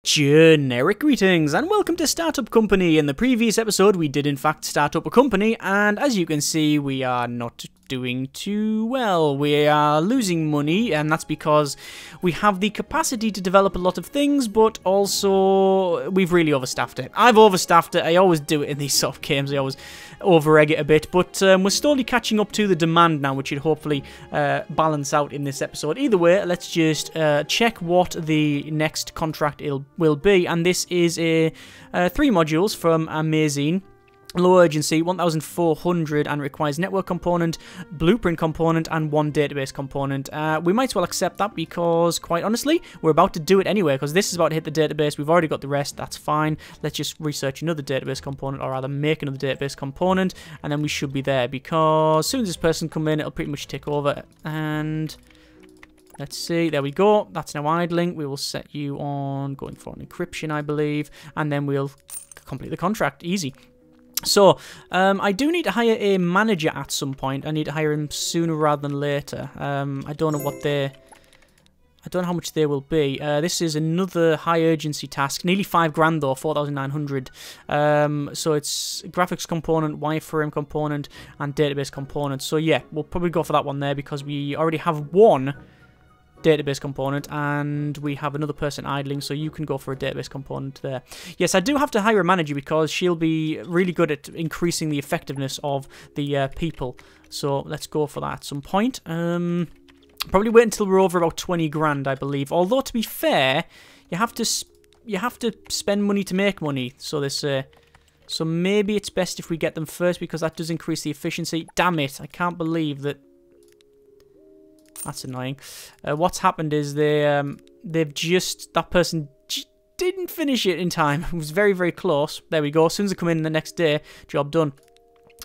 Generic greetings and welcome to Startup Company. In the previous episode we did in fact start up a company, and as you can see we are not doing too well. We are losing money, and that's because we have the capacity to develop a lot of things, but also we've really overstaffed it. I've overstaffed it. I always do it in these sort of games. I always over-egg it a bit, but we're slowly catching up to the demand now, which should hopefully balance out in this episode. Either way, let's just check what the next contract will be, and this is a 3 modules from Amazing. Low urgency, 1,400, and requires network component, blueprint component, and 1 database component. We might as well accept that because, quite honestly, we're about to do it anyway, because this is about to hit the database. We've already got the rest, that's fine. Let's just research another database component, or rather make another database component, and then we should be there, because as soon as this person comes in, it'll pretty much take over. And let's see, there we go. That's now idling. We will set you on going for an encryption, I believe, and then we'll complete the contract. Easy. So, I do need to hire a manager at some point. I need to hire him sooner rather than later. I don't know what I don't know how much they will be. This is another high urgency task. Nearly 5 grand though, 4,900. So it's graphics component, wireframe component, and database component. So yeah, we'll probably go for that one there because we already have 1 database component and we have another person idling, so you can go for a database component there. Yes, I do have to hire a manager because she'll be really good at increasing the effectiveness of the people, so let's go for that at some point. Probably wait until we're over about 20 grand, I believe, although to be fair you have to spend money to make money, so this so maybe it's best if we get them first because that does increase the efficiency. Damn it, I can't believe that. That's annoying. What's happened is that person didn't finish it in time. It was very, very close. There we go. As soon as they come in the next day, job done.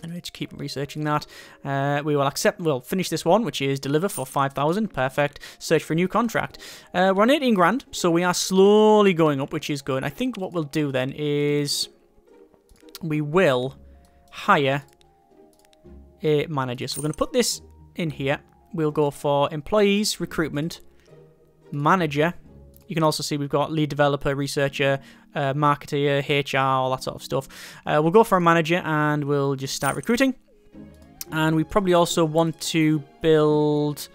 Anyway, just keep researching that. We'll finish this one, which is deliver for 5,000. Perfect. Search for a new contract. We're on 18 grand, so we are slowly going up, which is good. I think what we'll do then is we will hire a manager. So we're going to put this in here. We'll go for employees, recruitment, manager. You can also see we've got lead developer, researcher, marketer, HR, all that sort of stuff. We'll go for a manager and we'll just start recruiting. And we probably also want to build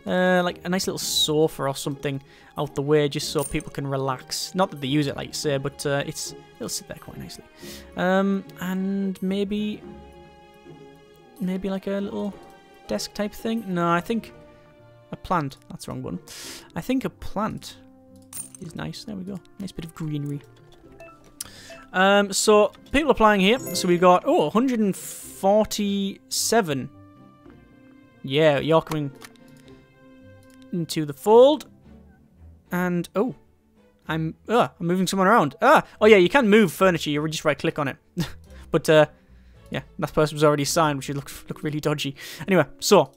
like a nice little sofa or something out the way just so people can relax. Not that they use it like you say, but it'll sit there quite nicely. And maybe like a little desk type thing? No, I think a plant. That's the wrong one. I think a plant is nice. There we go. Nice bit of greenery. So people applying here. So we've got 147. Yeah, you're coming into the fold. And I'm moving someone around. Oh yeah, you can move furniture. You just right click on it. But yeah, that person was already signed, which would look really dodgy. Anyway, so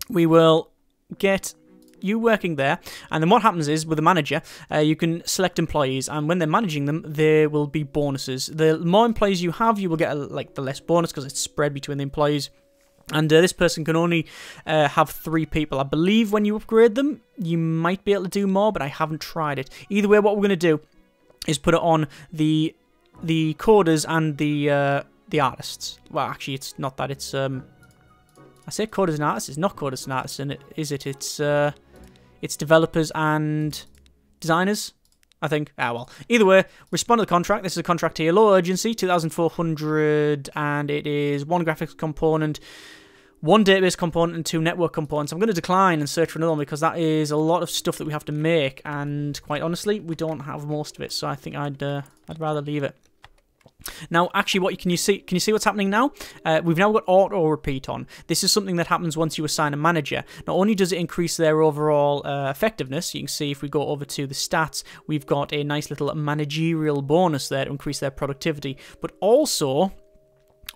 we will get you working there, and then what happens is with the manager, you can select employees, and when they're managing them, there will be bonuses. The more employees you have, you will get the less bonus because it's spread between the employees. And this person can only have 3 people. I believe when you upgrade them, you might be able to do more, but I haven't tried it. Either way, what we're going to do is put it on the coders and the artists. Well, actually, it's not that. It's I say coders and artists. It's not coders and artists, is it? It's developers and designers, I think. Well, either way, respond to the contract. This is a contract here. Low urgency, 2,400, and it is 1 graphics component, 1 database component, and 2 network components. I'm going to decline and search for another one because that is a lot of stuff that we have to make, and quite honestly, we don't have most of it. So I think I'd rather leave it. Now, actually, can you see what's happening now? We've now got auto repeat on. This is something that happens once you assign a manager. Not only does it increase their overall effectiveness, you can see if we go over to the stats, we've got a nice little managerial bonus there to increase their productivity, but also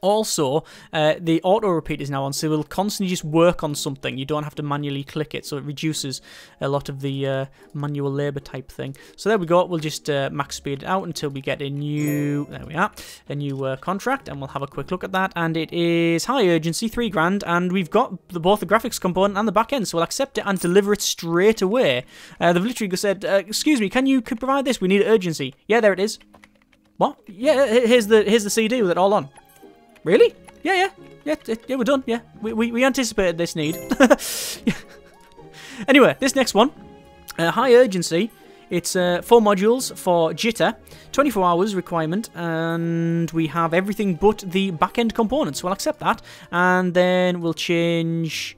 Also, the auto repeat is now on, so it will constantly just work on something. You don't have to manually click it, so it reduces a lot of the manual labour type thing. So there we go. We'll just max speed it out until we get a new, there we are, a new contract, and we'll have a quick look at that. And it is high urgency, 3 grand, and we've got both the graphics component and the back end, so we'll accept it and deliver it straight away. They've literally said, excuse me, could provide this? We need urgency. Yeah, there it is. What? Yeah, here's the CD with it all on. Really? Yeah, we're done. Yeah, we anticipated this need. Yeah. Anyway, this next one, high urgency. It's 4 modules for jitter, 24 hours requirement, and we have everything but the back-end components. So we'll accept that, and then we'll change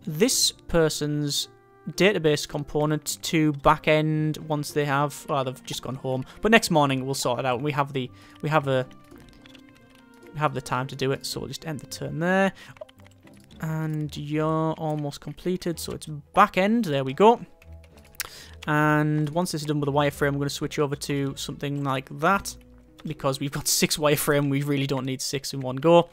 this person's database component to back-end once they have. Oh, they've just gone home. But next morning we'll sort it out. We have the time to do it, so we'll just end the turn there. And you're almost completed, so it's back end. There we go. And once this is done with the wireframe, I'm going to switch over to something like that, because we've got 6 wireframe. We really don't need 6 in one go.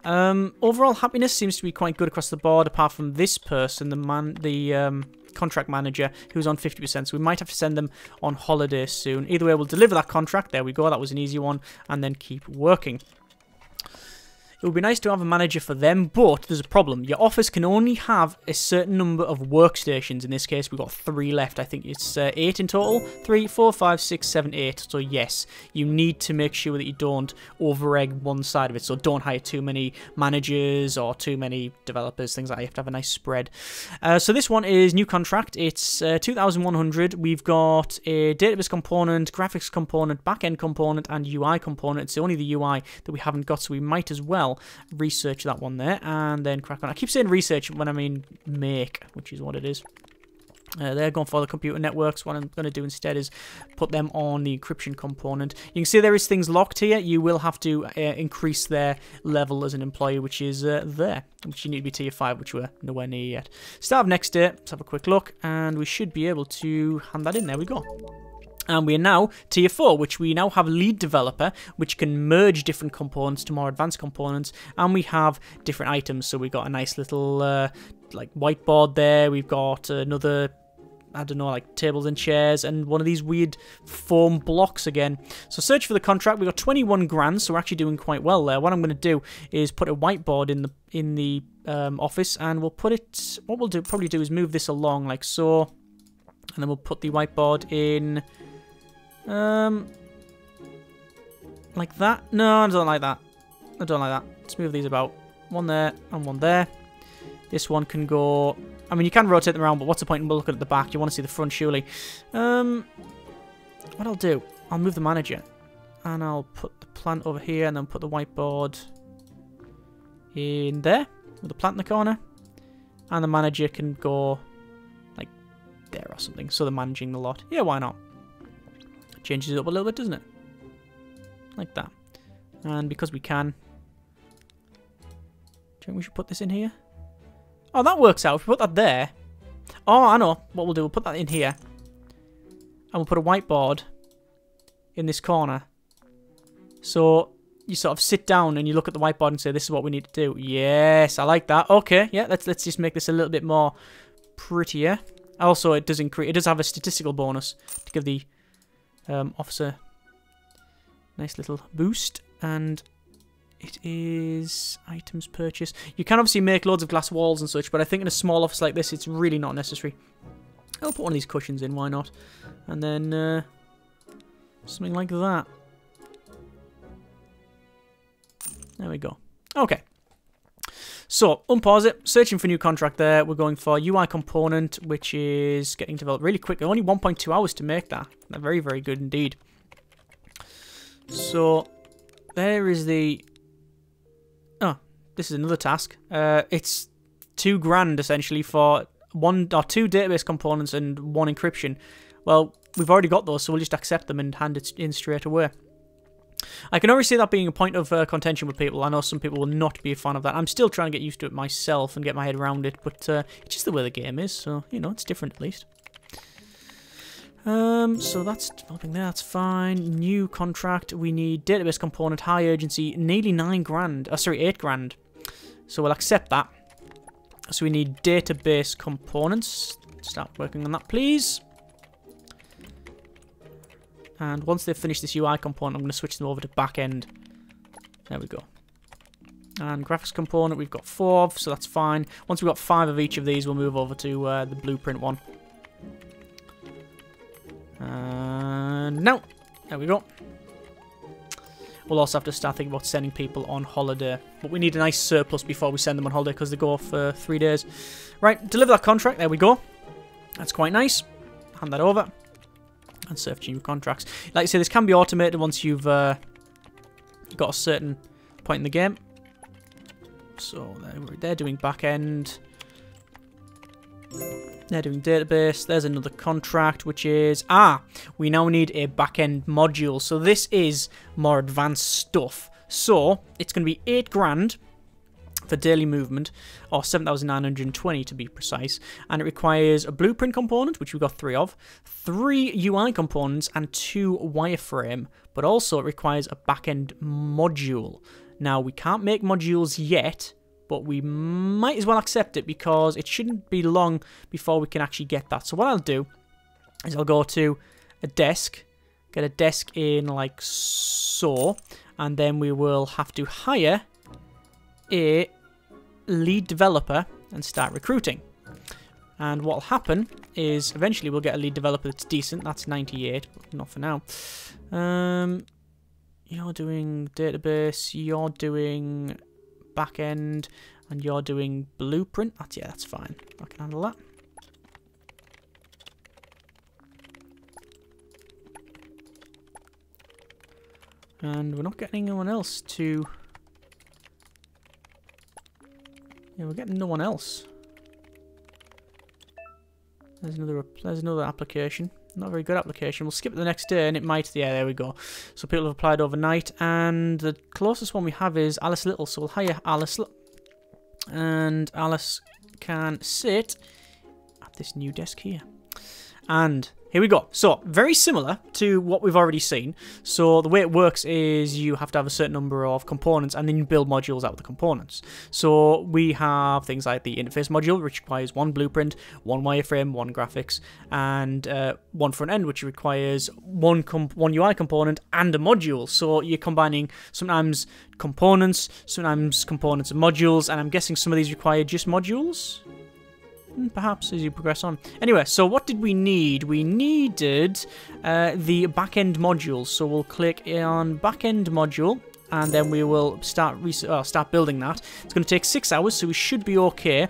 Overall happiness seems to be quite good across the board, apart from this person, the contract manager, who's on 50%, so we might have to send them on holiday soon. Either way, we'll deliver that contract. There we go. That was an easy one, and then keep working. It would be nice to have a manager for them, but there's a problem. Your office can only have a certain number of workstations. In this case, we've got 3 left. I think it's 8 in total. 3, 4, 5, 6, 7, 8. So yes, you need to make sure that you don't over-egg one side of it. So don't hire too many managers or too many developers, things like that. You have to have a nice spread. So this one is new contract. It's 2,100. We've got a database component, graphics component, back-end component, and UI component. It's only the UI that we haven't got, so we might as well research that one there and then crack on. I keep saying research when I mean make, which is what it is. They're going for the computer networks. What I'm going to do instead is put them on the encryption component. You can see there is things locked here. You will have to increase their level as an employee, which is there, which you need to be tier 5, which we're nowhere near yet. Start of next day. Let's have a quick look, and we should be able to hand that in. There we go. And we are now tier 4, which we now have lead developer, which can merge different components to more advanced components. And we have different items. So we've got a nice little like whiteboard there. We've got another, I don't know, like tables and chairs, and one of these weird foam blocks again. So search for the contract. We've got 21 grand, so we're actually doing quite well there. What I'm going to do is put a whiteboard in the office, and we'll put it. What we'll probably do is move this along like so, and then we'll put the whiteboard in. Like that? No, I don't like that. I don't like that. Let's move these about. One there and one there. This one can go. I mean, you can rotate them around, but what's the point in looking at the back? You want to see the front, surely. What I'll do, I'll move the manager, and I'll put the plant over here, and then put the whiteboard in there with the plant in the corner, and the manager can go like there or something. So they're managing the lot. Yeah, why not? Changes it up a little bit, doesn't it? Like that. And because we can, do you think we should put this in here? Oh, that works out. If we put that there. Oh, I know what we'll do. We'll put that in here. And we'll put a whiteboard in this corner. So you sort of sit down and you look at the whiteboard and say, this is what we need to do. Yes, I like that. Okay, yeah, let's just make this a little bit more prettier. Also, it does increase. It does have a statistical bonus to give the officer nice little boost, and it is items purchase. You can obviously make loads of glass walls and such, but I think in a small office like this, it's really not necessary. I'll put one of these cushions in, why not? And then something like that. There we go. Okay. So, unpause it. Searching for new contract there. We're going for UI component, which is getting developed really quick. Only 1.2 hours to make that. They're very, very good indeed. So, there is the... Oh, this is another task. It's 2 grand, essentially, for 1 or 2 database components and 1 encryption. Well, we've already got those, so we'll just accept them and hand it in straight away. I can already see that being a point of contention with people. I know some people will not be a fan of that. I'm still trying to get used to it myself and get my head around it, but it's just the way the game is, so, you know, it's different at least. So that's developing there, that's fine. New contract, we need database component, high urgency, nearly 9 grand. Oh, sorry, 8 grand. So we'll accept that. So we need database components. Start working on that, please. And once they've finished this UI component, I'm going to switch them over to backend. There we go. And graphics component, we've got 4 of, so that's fine. Once we've got 5 of each of these, we'll move over to the blueprint one. And now, there we go. We'll also have to start thinking about sending people on holiday. But we need a nice surplus before we send them on holiday because they go for 3 days. Right, deliver that contract. There we go. That's quite nice. Hand that over. And serve new contracts. Like I say, this can be automated once you've got a certain point in the game. So they're doing back-end. They're doing database. There's another contract, which is... we now need a back-end module. So this is more advanced stuff. So it's going to be 8 grand for daily movement, or 7,920 to be precise. And it requires a blueprint component, which we've got 3 of, 3 UI components, and 2 wireframe. But also it requires a back-end module. Now, we can't make modules yet, but we might as well accept it because it shouldn't be long before we can actually get that. So what I'll do is I'll go to a desk, get a desk in like so, and then we will have to hire a lead developer and start recruiting. And what will happen is eventually we'll get a lead developer that's decent. That's 98, but not for now. You're doing database, you're doing backend, and you're doing blueprint. That's fine. I can handle that. And we're not getting anyone else to... Yeah, we're getting no one else. There's another application. Not a very good application. We'll skip it the next day and it might... Yeah, there we go. So people have applied overnight. And the closest one we have is Alice Little. So we'll hire Alice. And Alice can sit at this new desk here. And here we go. So, very similar to what we've already seen. So, the way it works is you have to have a certain number of components and then you build modules out of the components. So, we have things like the interface module, which requires 1 blueprint, 1 wireframe, 1 graphics, and 1 front end, which requires 1 UI component and a module. So, you're combining sometimes components and modules, and I'm guessing some of these require just modules? Perhaps as you progress on. Anyway, so what did we need? We needed the backend module. So we'll click on backend module, and then we will start building that. It's going to take 6 hours, so we should be okay.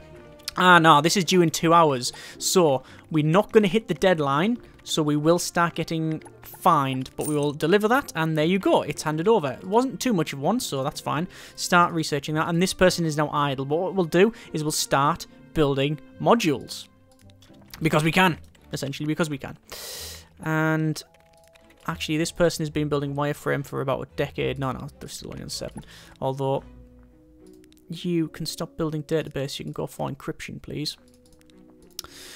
No, this is due in 2 hours. So we're not going to hit the deadline. So we will start getting fined, but we will deliver that, and there you go. It's handed over. It wasn't too much of one, so that's fine. Start researching that, and this person is now idle. But what we'll do is we'll start building modules because we can, essentially because we can. And actually this person has been building wireframe for about a decade. No, they're still only on 7, although you can stop building database. You can go for encryption, please.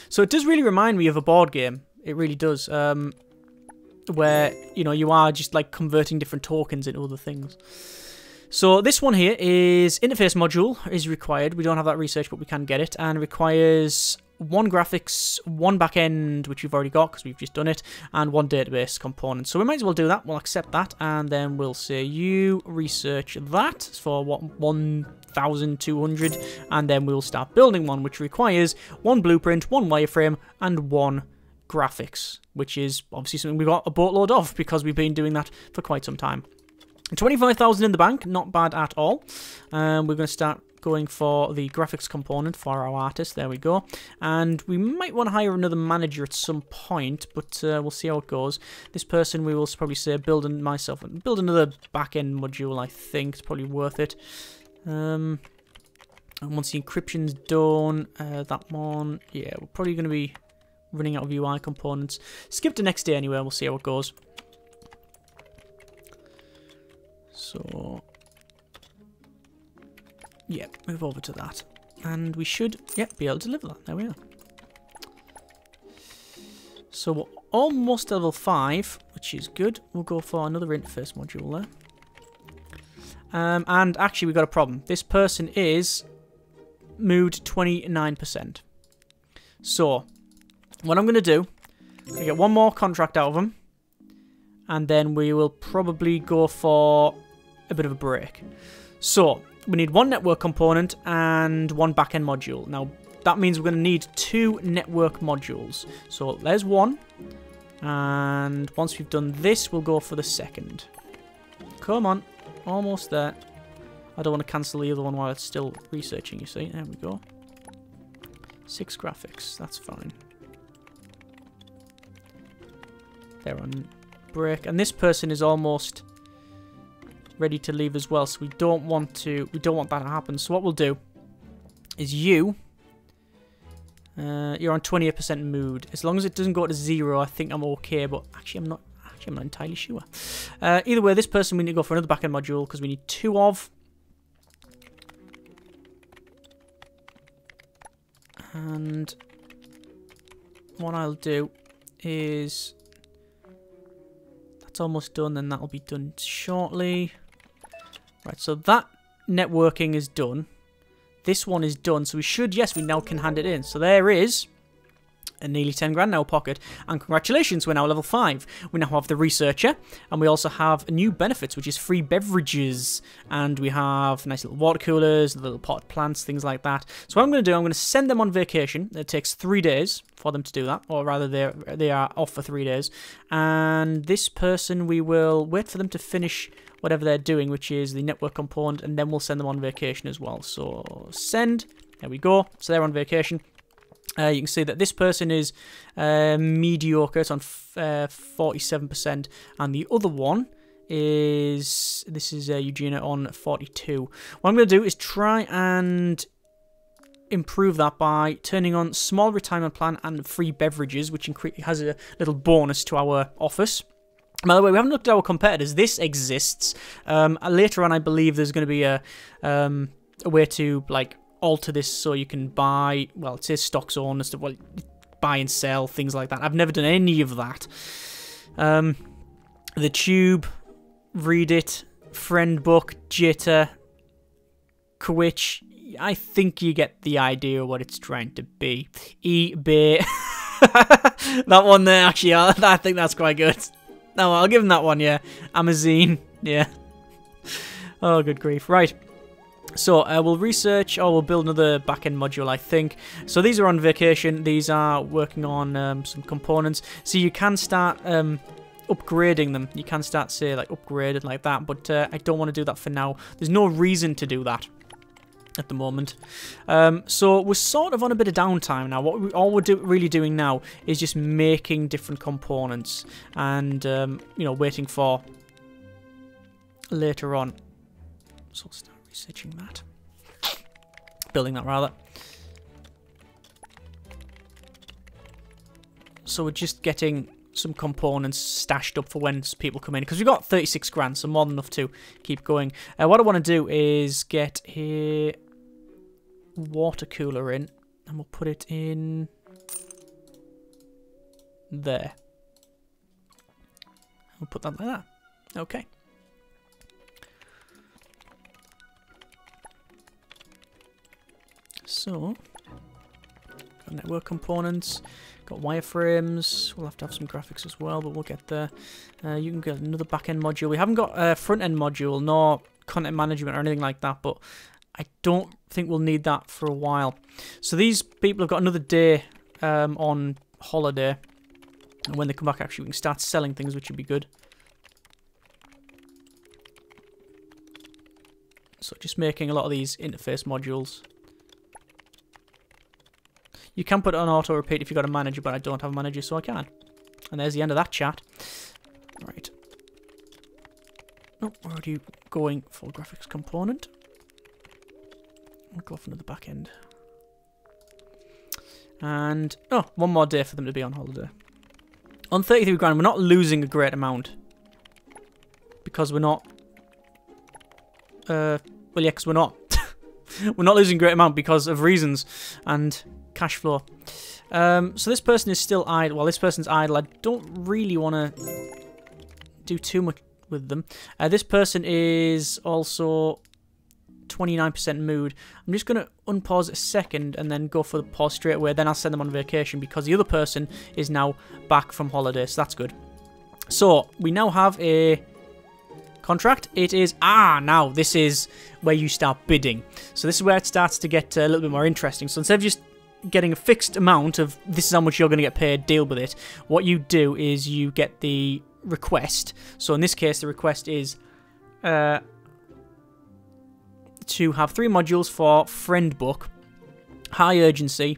So it does really remind me of a board game. It really does, where you are just like converting different tokens into other things. So this one here is interface module is required. We don't have that research, but we can get it. And requires 1 graphics, 1 backend, which we've already got because we've just done it, and 1 database component. So we might as well do that. We'll accept that, and then we'll say you research that for what 1,200, and then we'll start building one, which requires 1 blueprint, 1 wireframe, and 1 graphics, which is obviously something we've got a boatload of because we've been doing that for quite some time. 25,000 in the bank, not bad at all. We're going to start going for the graphics component for our artist. There we go. And we might want to hire another manager at some point, but we'll see how it goes. This person, we will probably say build another back-end module. I think it's probably worth it. And once the encryption's done, that one, yeah, we're probably going to be running out of UI components. Skip to next day anyway. We'll see how it goes. So, yeah, move over to that. And we should, yeah, be able to deliver that. There we are. So we're almost level 5, which is good. We'll go for another interface module there. And actually, we've got a problem. This person is moved 29%. So, what I'm going to do, I get one more contract out of them, and then we will probably go for a bit of a break. So, we need one network component and one backend module. Now, that means we're going to need 2 network modules. So, there's one, and once we've done this, we'll go for the second. Come on. Almost there. I don't want to cancel the other one while it's still researching, you see. There we go. 6 graphics. That's fine. They're on break. And this person is almost ready to leave as well. So we don't want that to happen. So what we'll do is you're on 28% mood. As long as it doesn't go to 0, I think I'm okay. But actually, I'm not entirely sure. Either way, this person we need to go for another backend module because we need 2 of. And what I'll do is that's almost done, then that'll be done shortly. Right, so that networking is done. This one is done, so we should, yes, we now can hand it in. So there is a nearly 10 grand in our pocket, and congratulations, we're now level 5. We now have the researcher, and we also have new benefits, which is free beverages, and we have nice little water coolers, little potted plants, things like that. So what I'm going to do, I'm going to send them on vacation. It takes 3 days for them to do that, or rather they are off for 3 days, and this person, we will wait for them to finish whatever they're doing, which is the network component, and then we'll send them on vacation as well. So send, there we go, so they're on vacation. You can see that this person is mediocre. It's on 47%, and the other one is Eugenia on 42. What I'm going to do is try and improve that by turning on small retirement plan and free beverages, which has a little bonus to our office. By the way, we haven't looked at our competitors. This exists. Later on, I believe there's going to be a way to like alter this so you can buy, well, it says stocks on and stuff, well, buy and sell, things like that. I've never done any of that. The Tube, Read It, Friendbook, Jitter, Quitch, I think you get the idea of what it's trying to be. eBay, that one there, actually, I think that's quite good. No, I'll give him that one, yeah. Amazon, yeah. Oh, good grief. Right. So, we'll research, or we'll build another backend module, I think. So, these are on vacation. These are working on some components. So, you can start upgrading them. You can start, say, like, upgraded like that. But I don't want to do that for now. There's no reason to do that at the moment. So, we're sort of on a bit of downtime now. All we're really doing now is just making different components. And, you know, waiting for later on. So, we'll start researching that. Building that, rather. So we're just getting some components stashed up for when people come in. Because we've got 36 grand, so more than enough to keep going. What I want to do is get a water cooler in. And we'll put it in there. We'll put that like that. Okay. So, got network components, got wireframes, we'll have to have some graphics as well, but we'll get there. You can get another back-end module. We haven't got a front-end module, nor content management or anything like that, but I don't think we'll need that for a while. So these people have got another day on holiday, and when they come back, actually, we can start selling things, which would be good. So just making a lot of these interface modules. You can put it on auto repeat if you've got a manager, but I don't have a manager, so I can. And there's the end of that chat. Right. Oh, we're already going for graphics component. I'll go for another back end. And, oh, one more day for them to be on holiday. On 33 grand, we're not losing a great amount. Because we're not... well, yeah, because we're not. We're not losing a great amount because of reasons. And... cash flow. So this person is still idle. Well, this person's idle. I don't really want to do too much with them. This person is also 29% mood. I'm just going to unpause a second and then go for the pause straight away. Then I'll send them on vacation because the other person is now back from holiday. So that's good. So we now have a contract. It is, now this is where you start bidding. So this is where it starts to get a little bit more interesting. So instead of just getting a fixed amount of this is how much you're going to get paid, deal with it, what you do is you get the request. So in this case, the request is to have 3 modules for friend book, high urgency,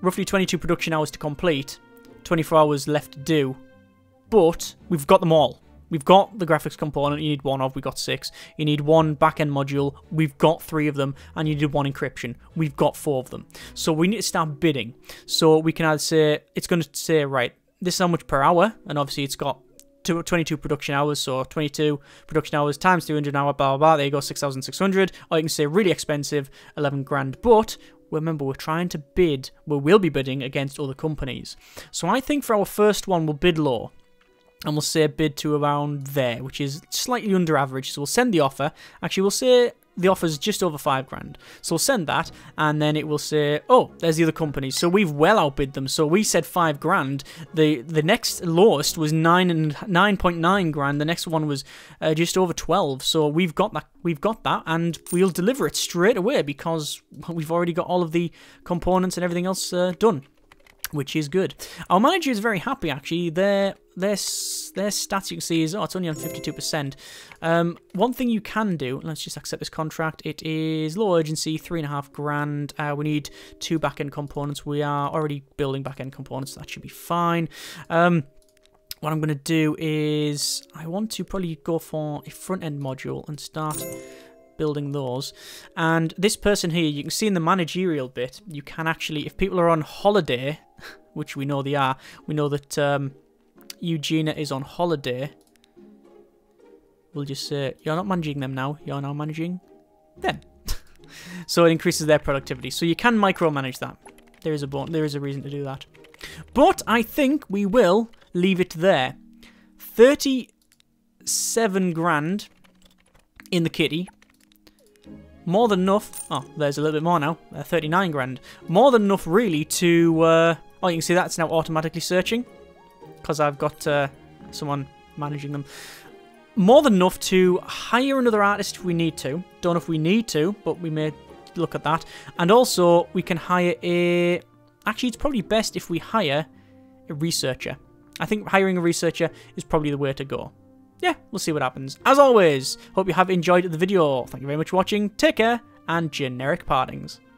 roughly 22 production hours to complete, 24 hours left to do, but we've got them all. We've got the graphics component, you need 1 of, we've got 6. You need 1 backend module, we've got 3 of them, and you need 1 encryption, we've got 4 of them. So we need to start bidding. So we can either say, it's going to say, right, this is how much per hour, and obviously it's got 22 production hours, so 22 production hours times 300 an hour, blah, blah, blah, there you go, 6,600. Or you can say really expensive, 11 grand, but remember, we're trying to bid, we will be bidding against other companies. So I think for our first one, we'll bid low. And we'll say bid to around there, which is slightly under average. So we'll send the offer. Actually, we'll say the offer's just over 5 grand. So we'll send that, and then it will say, oh, there's the other companies. So we've well outbid them. So we said 5 grand. The next lowest was 9.9 grand. The next one was just over 12. So we've got that, and we'll deliver it straight away because we've already got all of the components and everything else done, which is good. Our manager is very happy, actually. Their stats, you can see, is, it's only on 52%. One thing you can do, let's just accept this contract. It is low urgency, 3.5 grand. We need 2 backend components. We are already building backend components, so that should be fine. What I'm going to do is, I want to probably go for a front-end module and start building those. And this person here, you can see in the managerial bit, you can actually, if people are on holiday, which we know they are, we know that Eugenia is on holiday. We'll just say, you're not managing them now, you're now managing them. So it increases their productivity. So you can micromanage that. There is a reason to do that. But I think we will leave it there. 37 grand in the kitty. More than enough. Oh, there's a little bit more now. 39 grand. More than enough, really, to... oh, you can see that's now automatically searching. Because I've got someone managing them. More than enough to hire another artist if we need to. Don't know if we need to, but we may look at that. And also, we can hire a... Actually, it's probably best if we hire a researcher. I think hiring a researcher is probably the way to go. Yeah, we'll see what happens. As always, hope you have enjoyed the video. Thank you very much for watching. Take care, and generic partings.